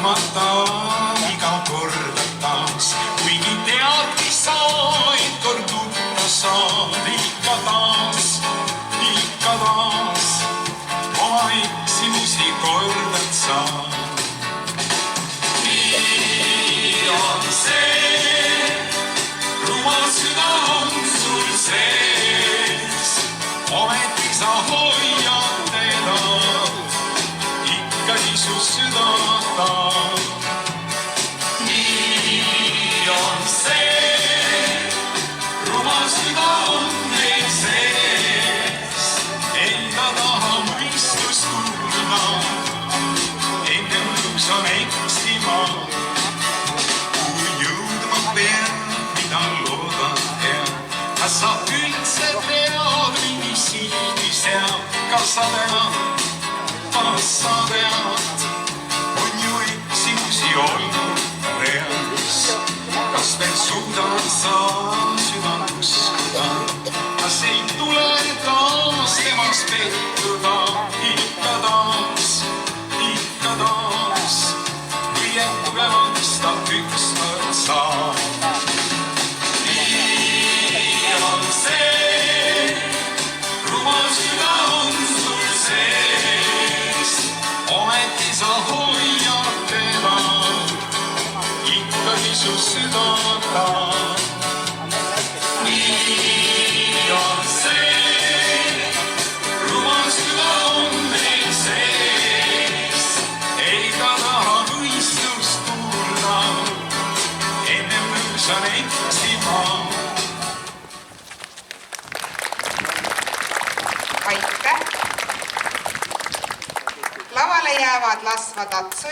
tahtmata iga kord taas, kuigi tead, mis sa, et kord tunda saad ikka taas, oma eksimusi kordad saad. Nii on see, rumal süda on sul sees, ometi sa hoiad teda, ikkagi su süda tahab. Nii on see, rumal süda on meil sees, ei ta taha mõistust kuulda, ennem nõus on eksima. Kuhu jõudma pean, mida loodan tean, kas sa üldse tead, mingi sihti seab, kas sa tead, on ju eksimusi olnud reas, kas veel suudad sa südant uskuda, kas ei tule taas temas pettuda, ikka taas, või et tugevaks ta ükskord saab. Nii on see, rumal süda on sul sees, ometi sa hoiad teda, ikkagi su süda tahab. Nii on see, rumal süda on meil sees, ei ta taha mõistust kuulda, ennem nõus on eksima. Aitäh! Lavale jäävad Lasva tatsujad.